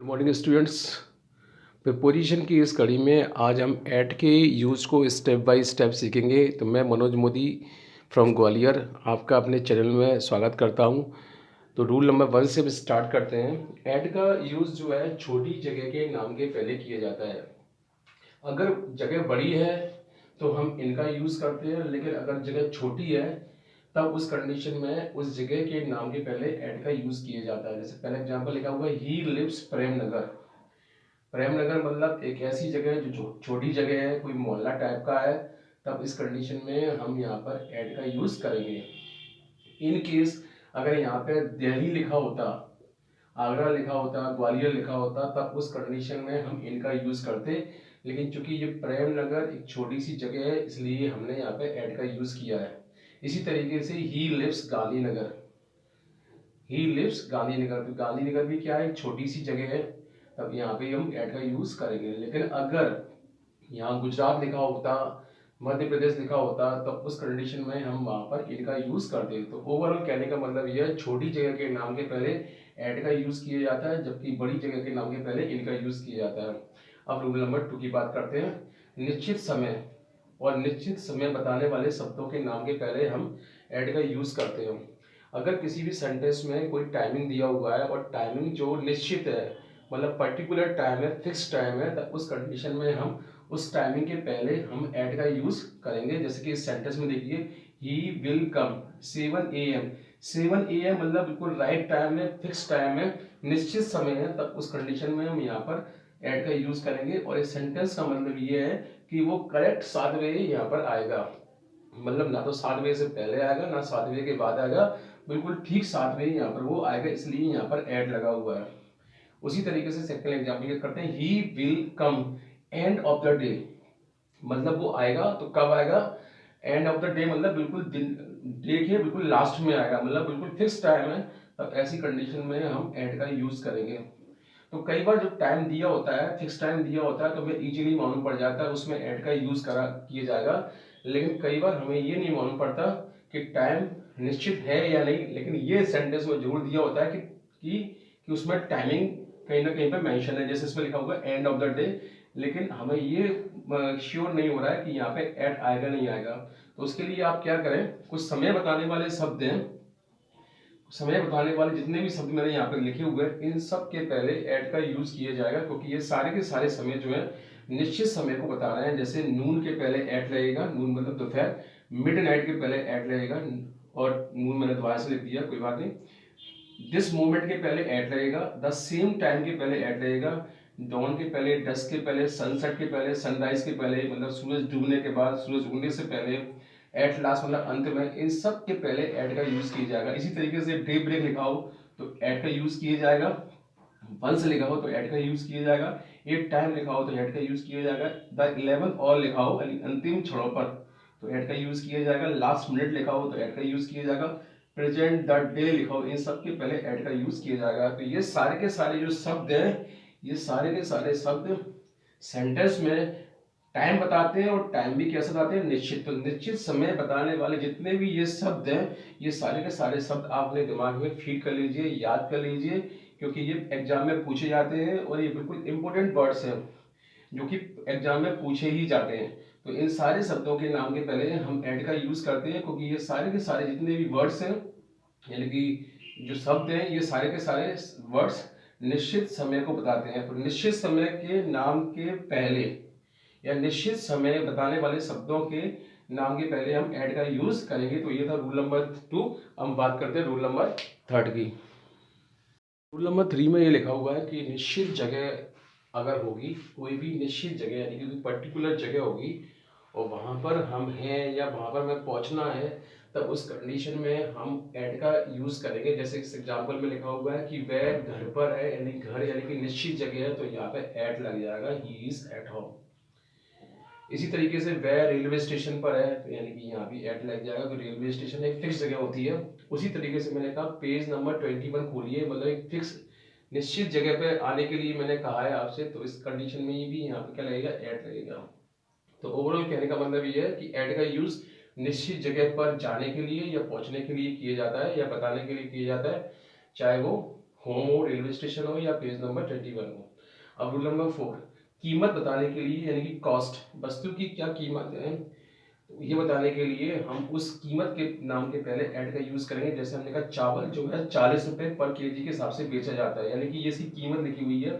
Good morning students. Preposition की इस कड़ी में आज हम ऐट के यूज़ को स्टेप बाय स्टेप सीखेंगे। तो मैं मनोज मोदी फ्रॉम ग्वालियर आपका अपने चैनल में स्वागत करता हूं। तो रूल नंबर 1 से स्टार्ट करते हैं। ऐट का यूज़ जो है छोटी जगह के नाम के पहले किया जाता है। अगर जगह बड़ी है तो हम इनका यूज़ करते हैं, लेकिन अगर जगह छोटी है तब उस कंडीशन में उस जगह के नाम के पहले ऐट का यूज़ किया जाता है। जैसे पहला एग्जाम्पल लिखा हुआ है, ही लिव्स प्रेम नगर। प्रेम नगर मतलब एक ऐसी जगह है जो छोटी जगह है, कोई मोहल्ला टाइप का है, तब इस कंडीशन में हम यहाँ पर ऐड का यूज करेंगे। इन केस अगर यहाँ पे दिल्ली लिखा होता, आगरा लिखा होता, ग्वालियर लिखा होता, तब उस कंडीशन में हम इनका यूज करते। लेकिन चूंकि ये प्रेम नगर एक छोटी सी जगह है, इसलिए हमने यहाँ पे ऐड का यूज किया है। इसी तरीके से he lives Gandhinagar, he lives Gandhinagar, तो गांधीनगर भी क्या है, एक छोटी सी जगह है, तब यहाँ पे हम ऐड का यूज करेंगे। लेकिन अगर यहाँ गुजरात लिखा होता, मध्य प्रदेश लिखा होता, तब उस कंडीशन में हम वहां पर इनका यूज करते। तो ओवरऑल कहने का मतलब यह है, छोटी जगह के नाम के पहले ऐड का यूज किया जाता है, जबकि बड़ी जगह के नाम के पहले इनका यूज किया जाता है। अब रूल नंबर 2 की बात करते हैं। निश्चित समय और निश्चित समय बताने वाले शब्दों के नाम के पहले हम ऐड का यूज करते हैं। अगर किसी भी सेंटेंस में कोई टाइमिंग दिया हुआ है और टाइमिंग जो निश्चित है, मतलब पर्टिकुलर टाइम है, फिक्स टाइम है, तो उस कंडीशन में हम उस टाइमिंग के पहले हम ऐड का यूज करेंगे। जैसे कि इस सेंटेंस में देखिए, he will come 7 AM। 7 AM मतलब बिल्कुल राइट टाइम है, फिक्स टाइम है, निश्चित समय है, तब उस कंडीशन में हम यहाँ पर ऐड का यूज करेंगे। और इस सेंटेंस का मतलब ये है कि वो करेक्ट 7 बजे यहाँ पर आएगा, मतलब ना तो 7 बजे से पहले आएगा, ना 7 बजे के बाद आएगा, बिल्कुल ठीक 7 बजे यहाँ पर वो आएगा, इसलिए यहाँ पर ऐड लगा हुआ है। उसी तरीके से सेकंड एग्जाम्पल करते हैं, he will come end of the day, मतलब वो आएगा तो कब आएगा, एंड ऑफ द डे मतलब बिल्कुल दिन डे के बिल्कुल लास्ट में आएगा, मतलब बिल्कुल फिक्स टाइम है, तब ऐसी कंडीशन में हम एंड का यूज करेंगे। तो कई बार जो टाइम दिया होता है, फिक्स टाइम दिया होता है, तो हमें इजीली मालूम पड़ जाता है उसमें ऐड का यूज करा किया जाएगा। लेकिन कई बार हमें ये नहीं मालूम पड़ता कि टाइम निश्चित है या नहीं, लेकिन ये सेंटेंस में जरूर दिया होता है कि उसमें टाइमिंग कहीं ना कहीं पे मेंशन है, जैसे इसमें लिखा हुआ है एंड ऑफ द डे, लेकिन हमें ये श्योर नहीं हो रहा है कि यहाँ पे ऐड आएगा नहीं आएगा। तो उसके लिए आप क्या करें, कुछ समय बताने वाले शब्द हैं, समय बताने वाले जितने भी शब्द मैंने यहाँ पर लिखे हुए हैं, इन सब के पहले ऐड का यूज किया जाएगा, क्योंकि ये सारे के सारे समय जो है निश्चित समय को बता रहे हैं। जैसे नून के पहले ऐड लगेगा, नून मतलब दोपहर, मिडनाइट के पहले ऐड लगेगा, और नून मैंने दोबारा से लिख दिया, कोई बात नहीं। दिस मोमेंट के पहले ऐड लगेगा, द सेम टाइम के पहले ऐड लगेगा, डॉन के पहले, डस्क के पहले, सनसेट के पहले, सनराइज के पहले मतलब सूरज डूबने के बाद, सूरज उगने से पहले, एट लास्ट मतलब अंत में, इन सब के पहले ऐड का यूज किया जाएगा। इसी तरीके से डे ब्रेक लिखा हो तो ऐड का यूज किया जाएगा, वंस लिखा हो तो ऐड का यूज किया जाएगा, एट टाइम लिखा हो तो ऐड का यूज किया जाएगा, द 11 और लिखा हो अंतिम क्षणों पर तो ऐड का यूज किया जाएगा, लास्ट मिनट लिखा हो तो ऐड का यूज किया जाएगा, प्रेजेंट द डे लिखा हो, इन सब के पहले ऐड का यूज किया जाएगा। तो ये सारे के सारे जो शब्द हैं, ये सारे के सारे शब्द सेंटेंस में टाइम बताते हैं, और टाइम भी कैसे बताते हैं, निश्चित। तो निश्चित समय बताने वाले जितने भी ये शब्द हैं, ये सारे के सारे शब्द आप अपने दिमाग में फीड कर लीजिए, याद कर लीजिए, क्योंकि ये एग्जाम में पूछे जाते हैं और ये बिल्कुल इंपॉर्टेंट वर्ड्स हैं जो कि एग्जाम में पूछे ही जाते हैं। तो इन सारे शब्दों के नाम के पहले हम ऐड का यूज करते हैं, क्योंकि ये सारे के सारे जितने भी वर्ड्स हैं, यानी कि जो शब्द हैं, ये सारे के सारे वर्ड्स निश्चित समय को बताते हैं। तो निश्चित समय के नाम के पहले या निश्चित समय बताने वाले शब्दों के नाम के पहले हम ऐड का यूज करेंगे। तो ये था रूल नंबर 2। हम बात करते हैं रूल नंबर 3 की। रूल नंबर 3 में ये लिखा हुआ है कि निश्चित जगह अगर होगी, कोई भी निश्चित जगह यानी कि कोई पर्टिकुलर जगह होगी और वहाँ पर हम हैं या वहाँ पर हमें पहुँचना है, तब उस कंडीशन में हम ऐड का यूज़ करेंगे। जैसे इस एग्जाम्पल में लिखा हुआ है कि वह घर पर है, यानी घर यानी कि निश्चित जगह है, तो यहाँ पे ऐड लग जाएगा, ही इज एट होम। इसी तरीके से वह रेलवे स्टेशन पर है, तो यानी कि यहाँ भी ऐड लग जाएगा, तो रेलवे स्टेशन एक फिक्स जगह होती है। उसी तरीके से मैंने कहा पेज नंबर 21 खोलिए, मतलब एक फिक्स निश्चित जगह पे आने के लिए मैंने कहा है आपसे, तो इस कंडीशन में भी यहाँ पे क्या लगेगा, ऐड लगेगा। तो ओवरऑल कहने का मतलब ये है कि ऐड का यूज निश्चित जगह पर जाने के लिए या पहुंचने के लिए किया जाता है, या बताने के लिए किया जाता है, चाहे वो होम हो, रेलवे स्टेशन हो या पेज नंबर 21 हो। अब रूल नंबर 4, कीमत बताने के लिए यानी कि कॉस्ट, वस्तु की क्या कीमत है ये बताने के लिए हम उस कीमत के नाम के पहले ऐड का यूज करेंगे। जैसे हमने कहा चावल जो है 40 रुपए पर केजी के हिसाब से बेचा जाता है, यानी कि ये इसकी कीमत लिखी हुई है,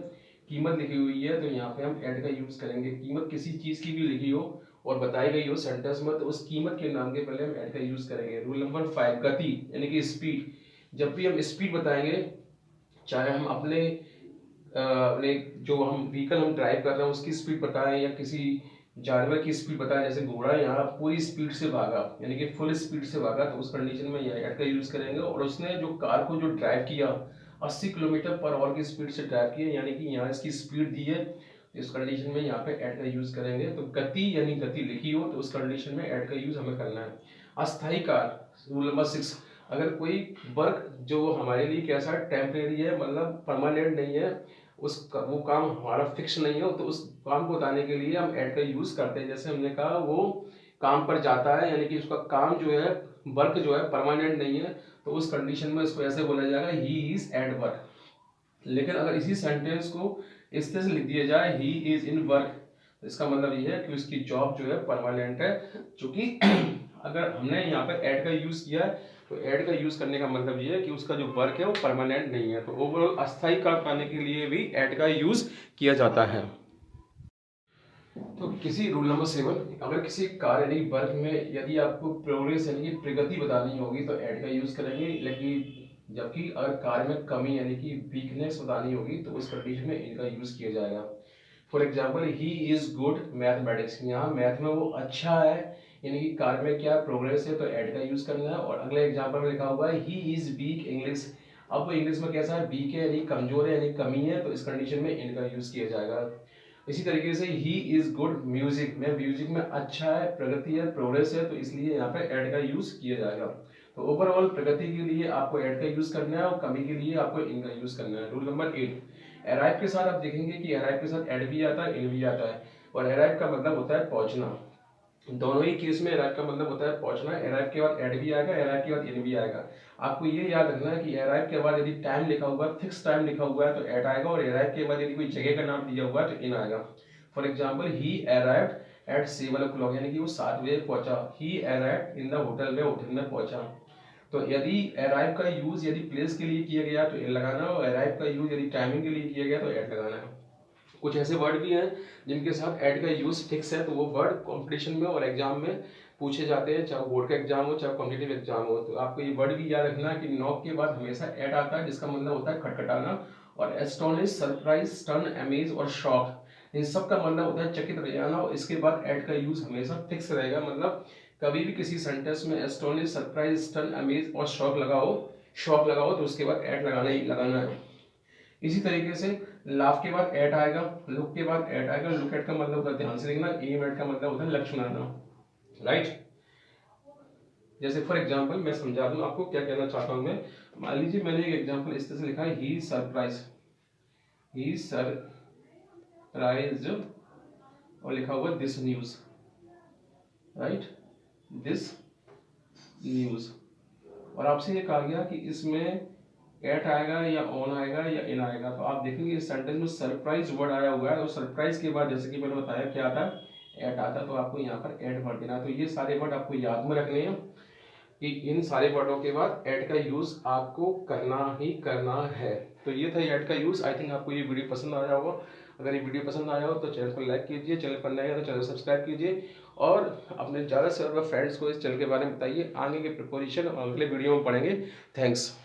कीमत लिखी हुई है, तो यहाँ पे हम ऐड का यूज करेंगे। कीमत किसी चीज की भी लिखी हो और बताई गई हो सेंटेंस में, तो उस कीमत के नाम के पहले हम ऐड का यूज करेंगे। रूल नंबर 5, गति यानी कि स्पीड। जब भी हम स्पीड बताएंगे, चाहे हम अपने जो हम व्हीकल हम ड्राइव कर रहे हैं उसकी स्पीड बताएं या किसी जानवर की स्पीड बताएं, जैसे घोड़ा यहाँ पूरी स्पीड से भागा यानी कि फुल स्पीड से भागा, तो उस कंडीशन में यह ऐड का यूज करेंगे। और उसने जो कार को जो ड्राइव किया 80 किलोमीटर पर आवर की स्पीड से ड्राइव किया, यानी कि यहाँ इसकी स्पीड दी है, तो इस कंडीशन में यहाँ पे ऐड का यूज करेंगे। तो गति यानी गति लिखी हो तो उस कंडीशन में ऐड का यूज हमें करना है। अस्थायी कार, रूल नंबर 6, अगर कोई वर्क जो हमारे लिए कैसा टेम्परेरी है, मतलब परमानेंट नहीं है, वो काम हमारा फिक्स नहीं है, तो उस काम को बताने के लिए हम ऐड का यूज करते हैं। जैसे हमने कहा वो काम पर जाता है, यानी कि उसका काम जो है, वर्क जो है परमानेंट नहीं है, तो उस कंडीशन में इसको ऐसे बोला जाएगा ही इज एट वर्क। लेकिन अगर इसी सेंटेंस को इस तरह से लिख दिया जाए ही इज इन वर्क, तो इसका मतलब ये है कि उसकी जॉब जो है परमानेंट है। चूंकि अगर हमने यहाँ पर ऐड का यूज किया है, तो ऐड का यूज करने का मतलब ये है कि उसका जो वर्क है वो परमानेंट नहीं है। तो ओवरऑल अस्थायी कार पाने के लिए भी ऐड का यूज किया जाता है। तो किसी रूल नंबर 7, अगर किसी कार्य यानी वर्क में यदि आपको प्रोग्रेस यानी कि प्रगति बतानी होगी तो ऐड का यूज करेंगे, लेकिन जबकि अगर कार्य में कमी यानी कि वीकनेस बतानी होगी तो उस कंडीशन में इनका यूज किया जाएगा। For example he is good mathematics, यहाँ मैथ में वो अच्छा है, यानी कि कार्य में क्या प्रोग्रेस है, तो ऐड का यूज करना है। और अगले एग्जाम्पल में लिखा हुआ है ही इज वीक इंग्लिश, अब वो इंग्लिश में कैसा है, वीक है यानी कमजोर है यानी कमी है, तो इस कंडीशन में इनका यूज किया जाएगा। इसी तरीके से ही इज गुड म्यूजिक में म्यूजिक में अच्छा है, प्रगति है, प्रोग्रेस है, तो इसलिए यहाँ पे ऐड का यूज किया जाएगा। तो ओवरऑल प्रगति के लिए आपको ऐड का यूज करना है और कमी के लिए आपको इनका यूज करना है। रूल नंबर 8, अराइव के साथ आप देखेंगे कि अराइव के साथ ऐड भी आता है, इन भी आता है। और अराइव का मतलब होता है पहुंचना, दोनों ही केस में अराइव का मतलब होता है पहुंचना। अराइव के बाद ऐड भी आएगा, अराइव के बाद इन भी आएगा। आपको ये याद रखना है कि अराइव के बाद यदि टाइम लिखा हुआ है, फिक्स टाइम लिखा हुआ है, तो ऐड आएगा, और अराइव के बाद यदि कोई जगह का नाम दिया हुआ है तो इन आएगा। For example he arrived at 7 o'clock, यानी कि वो 7 बजे पहुंचा। ही अराइव्ड इन द होटल में, होटल में पहुंचा। तो यदि अराइव का यूज यदि प्लेस के लिए किया गया तो इन लगाना, और अराइव का यूज यदि टाइमिंग के लिए किया गया तो ऐड लगाना है। कुछ ऐसे वर्ड भी हैं जिनके साथ ऐड का यूज फिक्स है, तो वो वर्ड कंपटीशन में और एग्जाम में पूछे जाते हैं, चाहे बोर्ड का एग्जाम हो चाहे कॉम्पिटिटिव एग्जाम हो। तो आपको ये वर्ड भी याद रखना है कि नॉक के बाद हमेशा ऐड आता है, जिसका मतलब होता है खटखटाना। और एस्टोनिश, सरप्राइज, स्टन, अमेज और शॉक, इन सब का मतलब होता है चकित रह जाना, और इसके बाद ऐड का यूज हमेशा फिक्स रहेगा। मतलब कभी भी किसी सेंटेंस में एस्टोनिश, सरप्राइज, स्टन, अमेज और शॉक लगाओ तो उसके बाद ऐड लगाना ही लगाना है। इसी तरीके से लाफ के बाद ऐड आएगा, लुक के बाद ऐड आएगा। लुक एट का मतलब होता है ध्यान से देखना, एम एट का मतलब होता है लक्ष्य बनाना, राइट। जैसे फॉर एग्जांपल मैं समझा दूं आपको क्या कहना चाहता हूं मैं। मान लीजिए मैंने एक एग्जांपल इस तरह से लिखा है, ही सरप्राइज्ड और लिखा हुआ this news, right, this news. और आपसे ये कहा गया कि इसमें एट आएगा या ऑन आएगा या इन आएगा। तो आप देखेंगे इस सेंटेंस में सरप्राइज वर्ड आया हुआ है, और सरप्राइज के बाद जैसे कि मैंने बताया क्या आता है, एट आता है, तो आपको यहाँ पर एट भर देना है। तो ये सारे वर्ड आपको याद में रखने हैं कि इन सारे वर्डों के बाद ऐड का यूज आपको करना ही करना है। तो ये था ऐड का यूज। आई थिंक आपको ये वीडियो पसंद आया होगा। अगर ये वीडियो पसंद आया हो तो चैनल को लाइक कीजिए, चैनल पर नए हैं तो चैनल सब्सक्राइब कीजिए, और अपने ज़्यादा से ज़्यादा फ्रेंड्स को इस चैनल के बारे में बताइए। आगे के प्रिपरेशन और अगले वीडियो में पढ़ेंगे। थैंक्स।